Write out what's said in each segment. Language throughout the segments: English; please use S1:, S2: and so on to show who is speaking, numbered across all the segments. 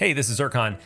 S1: Hey, this is Zircon.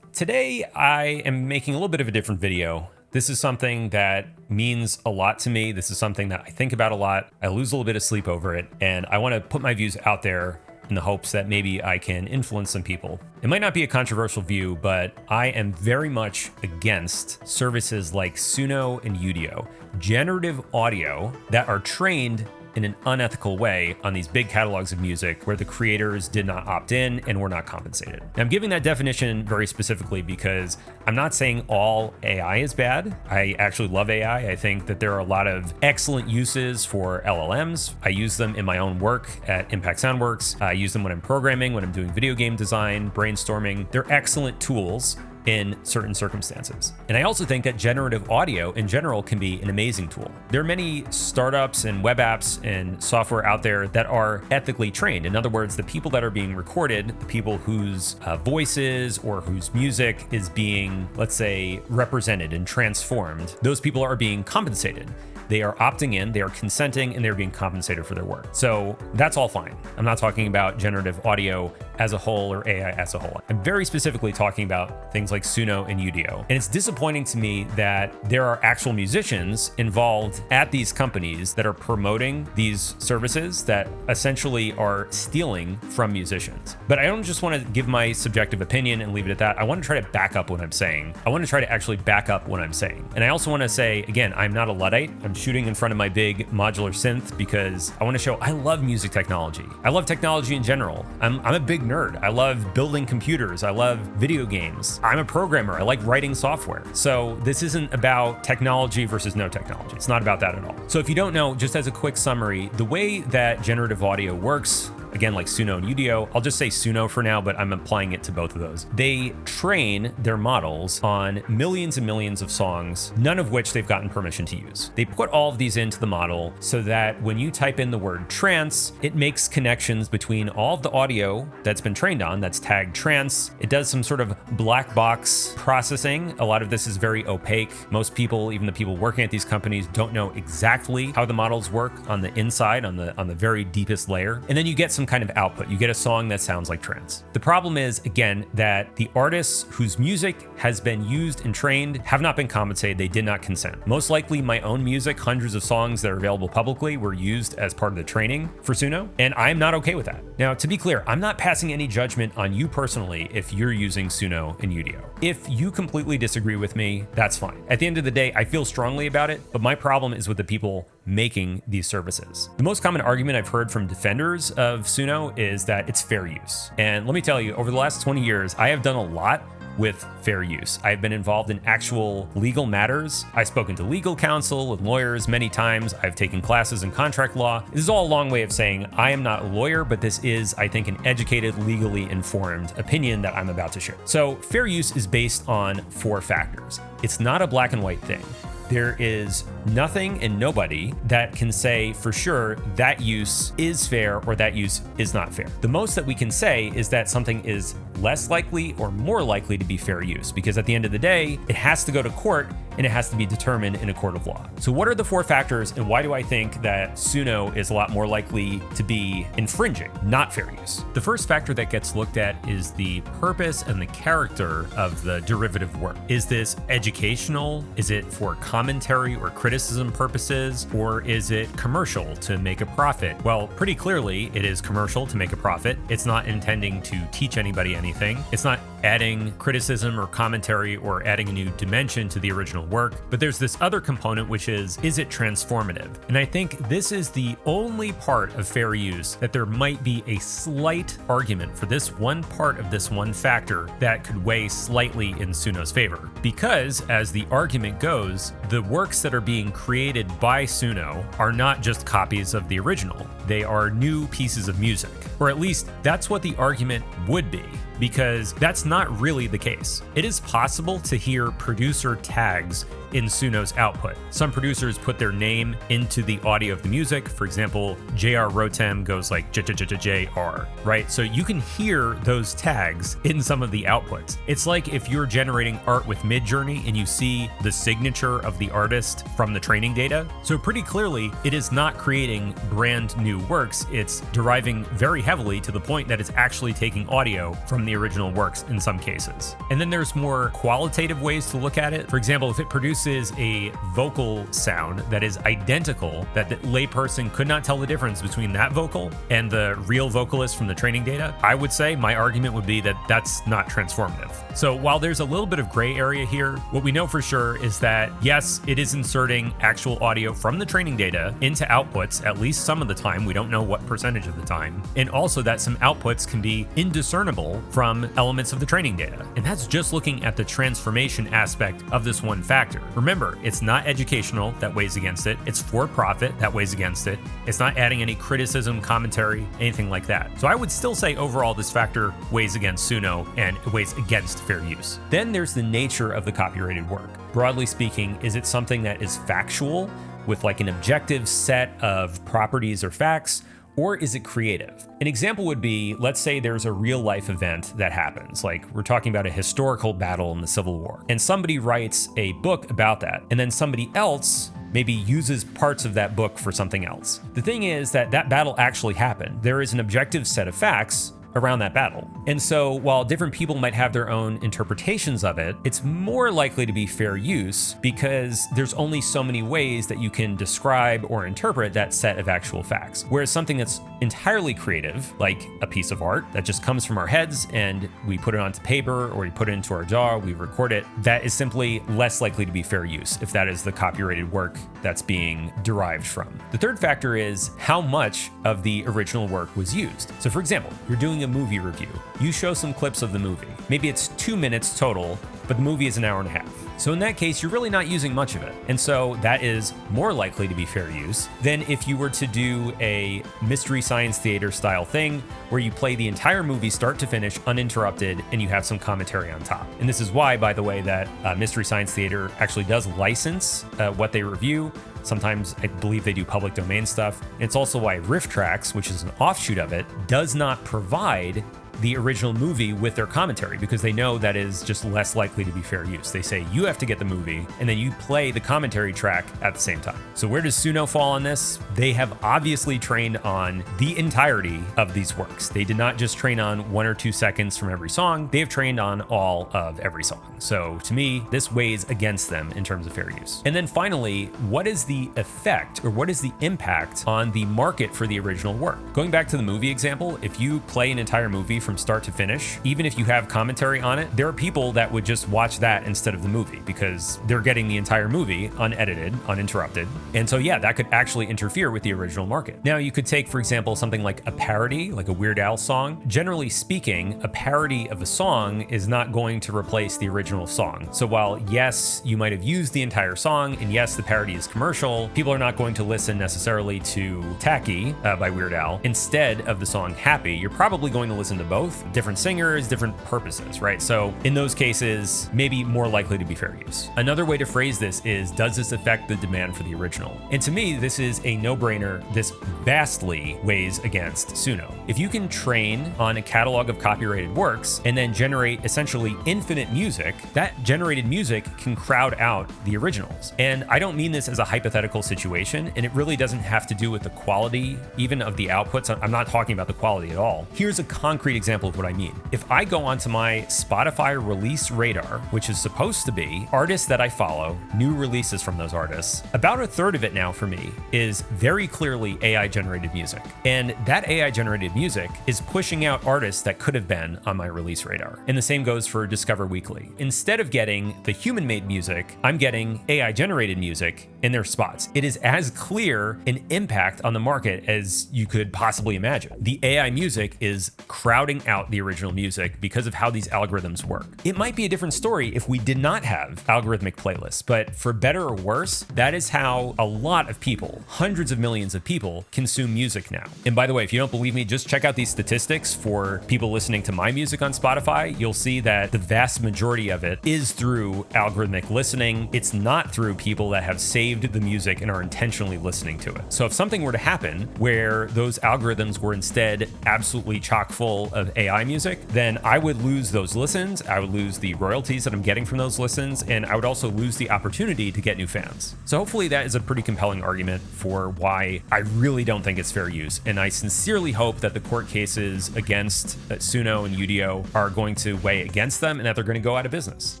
S1: Today I am making a little bit of a different video. This is something that means a lot to me. This is something that I think about a lot. I lose a little bit of sleep over it, and I want to put my views out there in the hopes that maybe I can influence some people. It might not be a controversial view, but I am very much against services like Suno and Udio, generative audio that are trained in an unethical way on these big catalogs of music where the creators did not opt in and were not compensated. Now, I'm giving that definition very specifically because I'm not saying all AI is bad. I actually love AI. I think that there are a lot of excellent uses for LLMs. I use them in my own work at Impact Soundworks. I use them when I'm programming, when I'm doing video game design, brainstorming. They're excellent tools in certain circumstances. And I also think that generative audio in general can be an amazing tool. There are many startups and web apps and software out there that are ethically trained. In other words, the people that are being recorded, the people whose voices or whose music is being, let's say, represented and transformed, those people are being compensated. They are opting in, they are consenting, and they're being compensated for their work. So that's all fine. I'm not talking about generative audio as a whole or AI as a whole. I'm very specifically talking about things like Suno and Udio. And it's disappointing to me that there are actual musicians involved at these companies that are promoting these services that essentially are stealing from musicians. But I don't just want to give my subjective opinion and leave it at that. I want to try to back up what I'm saying. I want to try to actually back up what I'm saying. And I also want to say, again, I'm not a Luddite. I'm shooting in front of my big modular synth because I want to show I love music technology. I love technology in general. I'm a big nerd. I love building computers. I love video games. I'm a programmer. I like writing software. So this isn't about technology versus no technology. It's not about that at all. So if you don't know, just as a quick summary, the way that generative audio works, again, like Suno and Udio, I'll just say Suno for now, but I'm applying it to both of those. They train their models on millions and millions of songs, none of which they've gotten permission to use. They put all of these into the model so that when you type in the word trance, it makes connections between all of the audio that's been trained on, that's tagged trance. It does some sort of black box processing. A lot of this is very opaque. Most people, even the people working at these companies, don't know exactly how the models work on the inside, on the very deepest layer. And then you get some kind of output. You get a song that sounds like trance. The problem is, again, that the artists whose music has been used and trained have not been compensated. They did not consent. Most likely my own music, hundreds of songs that are available publicly, were used as part of the training for Suno, and I'm not okay with that. Now, to be clear, I'm not passing any judgment on you personally if you're using Suno and Udio. If you completely disagree with me, that's fine. At the end of the day, I feel strongly about it, but my problem is with the people making these services. The most common argument I've heard from defenders of Suno is that it's fair use. And let me tell you, over the last 20 years, I have done a lot with fair use. I've been involved in actual legal matters. I've spoken to legal counsel and lawyers many times. I've taken classes in contract law. This is all a long way of saying I am not a lawyer, but this is, I think, an educated, legally informed opinion that I'm about to share. So fair use is based on 4 factors. It's not a black and white thing. There is nothing and nobody that can say for sure that use is fair or that use is not fair. The most that we can say is that something is less likely or more likely to be fair use, because at the end of the day, it has to go to court and it has to be determined in a court of law. So what are the 4 factors, and why do I think that Suno is a lot more likely to be infringing, not fair use? The first factor that gets looked at is the purpose and the character of the derivative work. Is this educational? Is it for commentary or criticism purposes? Or is it commercial to make a profit? Well, pretty clearly it is commercial to make a profit. It's not intending to teach anybody anything. It's not adding criticism or commentary or adding a new dimension to the original work. But there's this other component, which is it transformative? And I think this is the only part of fair use that there might be a slight argument for this one part of this one factor that could weigh slightly in Suno's favor. Because as the argument goes, the works that are being created by Suno are not just copies of the original. They are new pieces of music, or at least that's what the argument would be, because that's not really the case. It is possible to hear producer tags in Suno's output. Some producers put their name into the audio of the music. For example, JR Rotem goes like JR, right? So you can hear those tags in some of the outputs. It's like if you're generating art with Midjourney and you see the signature of the artist from the training data. So pretty clearly, it is not creating brand new works. It's deriving very heavily to the point that it's actually taking audio from the original works in some cases. And then there's more qualitative ways to look at it. For example, if it produces a vocal sound that is identical, that the layperson could not tell the difference between that vocal and the real vocalist from the training data, I would say my argument would be that that's not transformative. So while there's a little bit of gray area here, what we know for sure is that yes, it is inserting actual audio from the training data into outputs at least some of the time. We don't know what percentage of the time. And also that some outputs can be indiscernible from elements of the training data. And that's just looking at the transformation aspect of this one factor. Remember, it's not educational, that weighs against it. It's for profit, that weighs against it. It's not adding any criticism, commentary, anything like that. So I would still say overall this factor weighs against Suno and it weighs against fair use. Then there's the nature of the copyrighted work. Broadly speaking, is it something that is factual with like an objective set of properties or facts? Or is it creative? An example would be, let's say there's a real life event that happens, like we're talking about a historical battle in the Civil War, and somebody writes a book about that, and then somebody else maybe uses parts of that book for something else. The thing is that that battle actually happened. There is an objective set of facts around that battle. And so while different people might have their own interpretations of it, it's more likely to be fair use because there's only so many ways that you can describe or interpret that set of actual facts. Whereas something that's entirely creative, like a piece of art that just comes from our heads and we put it onto paper or we put it into our DAW, we record it, that is simply less likely to be fair use if that is the copyrighted work that's being derived from. The third factor is how much of the original work was used. So for example, you're doing a movie review. You show some clips of the movie. Maybe it's 2 minutes total, but the movie is an hour and a half. So in that case, you're really not using much of it. And so that is more likely to be fair use than if you were to do a Mystery Science Theater style thing where you play the entire movie start to finish uninterrupted and you have some commentary on top. And this is why, by the way, that Mystery Science Theater actually does license what they review. Sometimes I believe they do public domain stuff. It's also why Riff Tracks, which is an offshoot of it, does not provide the original movie with their commentary because they know that is just less likely to be fair use. They say you have to get the movie and then you play the commentary track at the same time. So where does Suno fall on this? They have obviously trained on the entirety of these works. They did not just train on 1 or 2 seconds from every song. They have trained on all of every song. So to me, this weighs against them in terms of fair use. And then finally, what is the effect or what is the impact on the market for the original work? Going back to the movie example, if you play an entire movie from start to finish, even if you have commentary on it, there are people that would just watch that instead of the movie because they're getting the entire movie unedited, uninterrupted. And so yeah, that could actually interfere with the original market. Now you could take, for example, something like a parody, like a Weird Al song. Generally speaking, a parody of a song is not going to replace the original song. So while yes, you might have used the entire song, and yes, the parody is commercial, people are not going to listen necessarily to Tacky by Weird Al instead of the song Happy. You're probably going to listen to both, different singers, different purposes, right? So in those cases, maybe more likely to be fair use. Another way to phrase this is, does this affect the demand for the original? And to me, this is a no-brainer. This vastly weighs against Suno. If you can train on a catalog of copyrighted works and then generate essentially infinite music, that generated music can crowd out the originals. And I don't mean this as a hypothetical situation, and it really doesn't have to do with the quality even of the outputs. I'm not talking about the quality at all. Here's a concrete example of what I mean. If I go onto my Spotify release radar, which is supposed to be artists that I follow, new releases from those artists, about a third of it now for me is very clearly AI generated music. And that AI generated music is pushing out artists that could have been on my release radar. And the same goes for Discover Weekly. Instead of getting the human made music, I'm getting AI generated music in their spots. It is as clear an impact on the market as you could possibly imagine. The AI music is crowding bring out the original music because of how these algorithms work. It might be a different story if we did not have algorithmic playlists, but for better or worse, that is how a lot of people, hundreds of millions of people, consume music now. And by the way, if you don't believe me, just check out these statistics for people listening to my music on Spotify. You'll see that the vast majority of it is through algorithmic listening. It's not through people that have saved the music and are intentionally listening to it. So if something were to happen where those algorithms were instead absolutely chock full of AI music, then I would lose those listens, I would lose the royalties that I'm getting from those listens, and I would also lose the opportunity to get new fans. So hopefully that is a pretty compelling argument for why I really don't think it's fair use. And I sincerely hope that the court cases against Suno and Udio are going to weigh against them and that they're going to go out of business.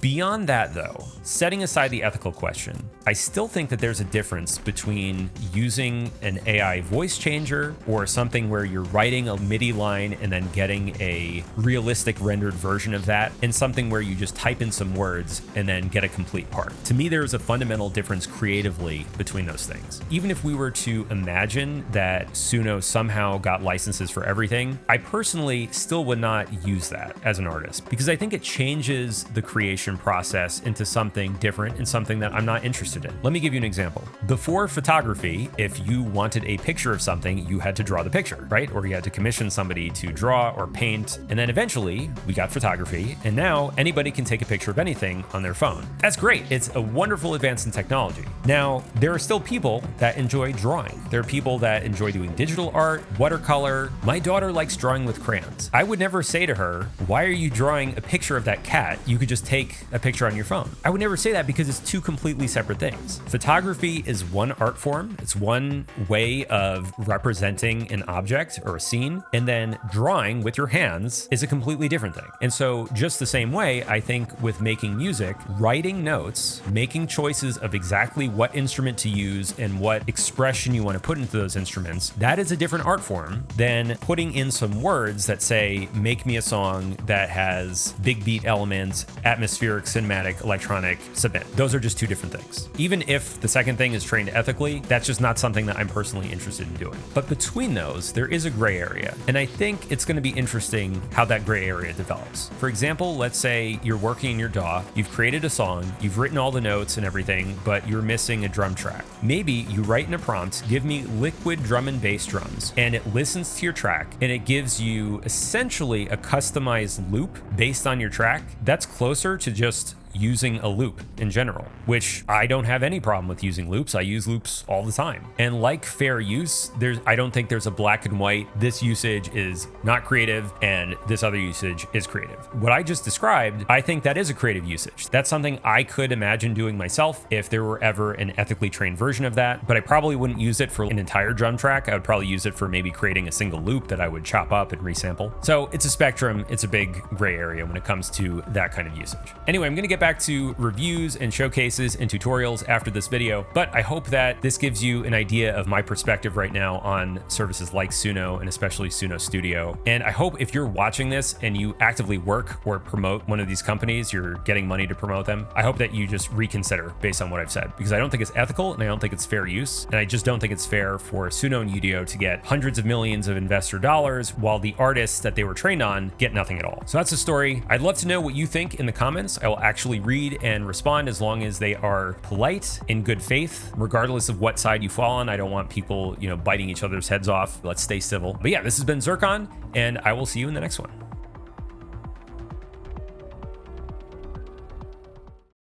S1: Beyond that though, setting aside the ethical question, I still think that there's a difference between using an AI voice changer or something where you're writing a MIDI line and then getting a realistic rendered version of that, and something where you just type in some words and then get a complete part. To me, there is a fundamental difference creatively between those things. Even if we were to imagine that Suno somehow got licenses for everything, I personally still would not use that as an artist because I think it changes the creation process into something different and something that I'm not interested in. Let me give you an example. Before photography, if you wanted a picture of something, you had to draw the picture, right? Or you had to commission somebody to draw or paint. And then eventually we got photography, and now anybody can take a picture of anything on their phone. That's great. It's a wonderful advance in technology. Now, there are still people that enjoy drawing. There are people that enjoy doing digital art, watercolor. My daughter likes drawing with crayons. I would never say to her, why are you drawing a picture of that cat? You could just take a picture on your phone. I would never say that because it's two completely separate things. Photography is one art form. It's one way of representing an object or a scene, and then drawing with your hands is a completely different thing. And so just the same way, I think with making music, writing notes, making choices of exactly what instrument to use and what expression you want to put into those instruments, that is a different art form than putting in some words that say, make me a song that has big beat elements, atmospheric, cinematic, electronic, submit. Those are just two different things. Even if the second thing is trained ethically, that's just not something that I'm personally interested in doing. But between those, there is a gray area. And I think it's going to be interesting how that gray area develops. For example, let's say you're working in your DAW, you've created a song, you've written all the notes and everything, but you're missing a drum track. Maybe you write in a prompt, give me liquid drum and bass drums, and it listens to your track and it gives you essentially a customized loop based on your track. That's closer to just using a loop in general, which I don't have any problem with using loops. I use loops all the time. And like fair use, I don't think there's a black and white, this usage is not creative and this other usage is creative. What I just described, I think that is a creative usage. That's something I could imagine doing myself if there were ever an ethically trained version of that, but I probably wouldn't use it for an entire drum track. I would probably use it for maybe creating a single loop that I would chop up and resample. So it's a spectrum. It's a big gray area when it comes to that kind of usage. Anyway, I'm going to get back to reviews and showcases and tutorials after this video, but I hope that this gives you an idea of my perspective right now on services like Suno and especially Suno Studio. And I hope if you're watching this and you actively work or promote one of these companies, you're getting money to promote them, I hope that you just reconsider based on what I've said, because I don't think it's ethical and I don't think it's fair use. And I just don't think it's fair for Suno and Udio to get hundreds of millions of investor dollars while the artists that they were trained on get nothing at all. So that's the story. I'd love to know what you think in the comments. I will actually read and respond as long as they are polite, in good faith, regardless of what side you fall on. I don't want people, biting each other's heads off. Let's stay civil. But yeah, this has been Zircon, and I will see you in the next one.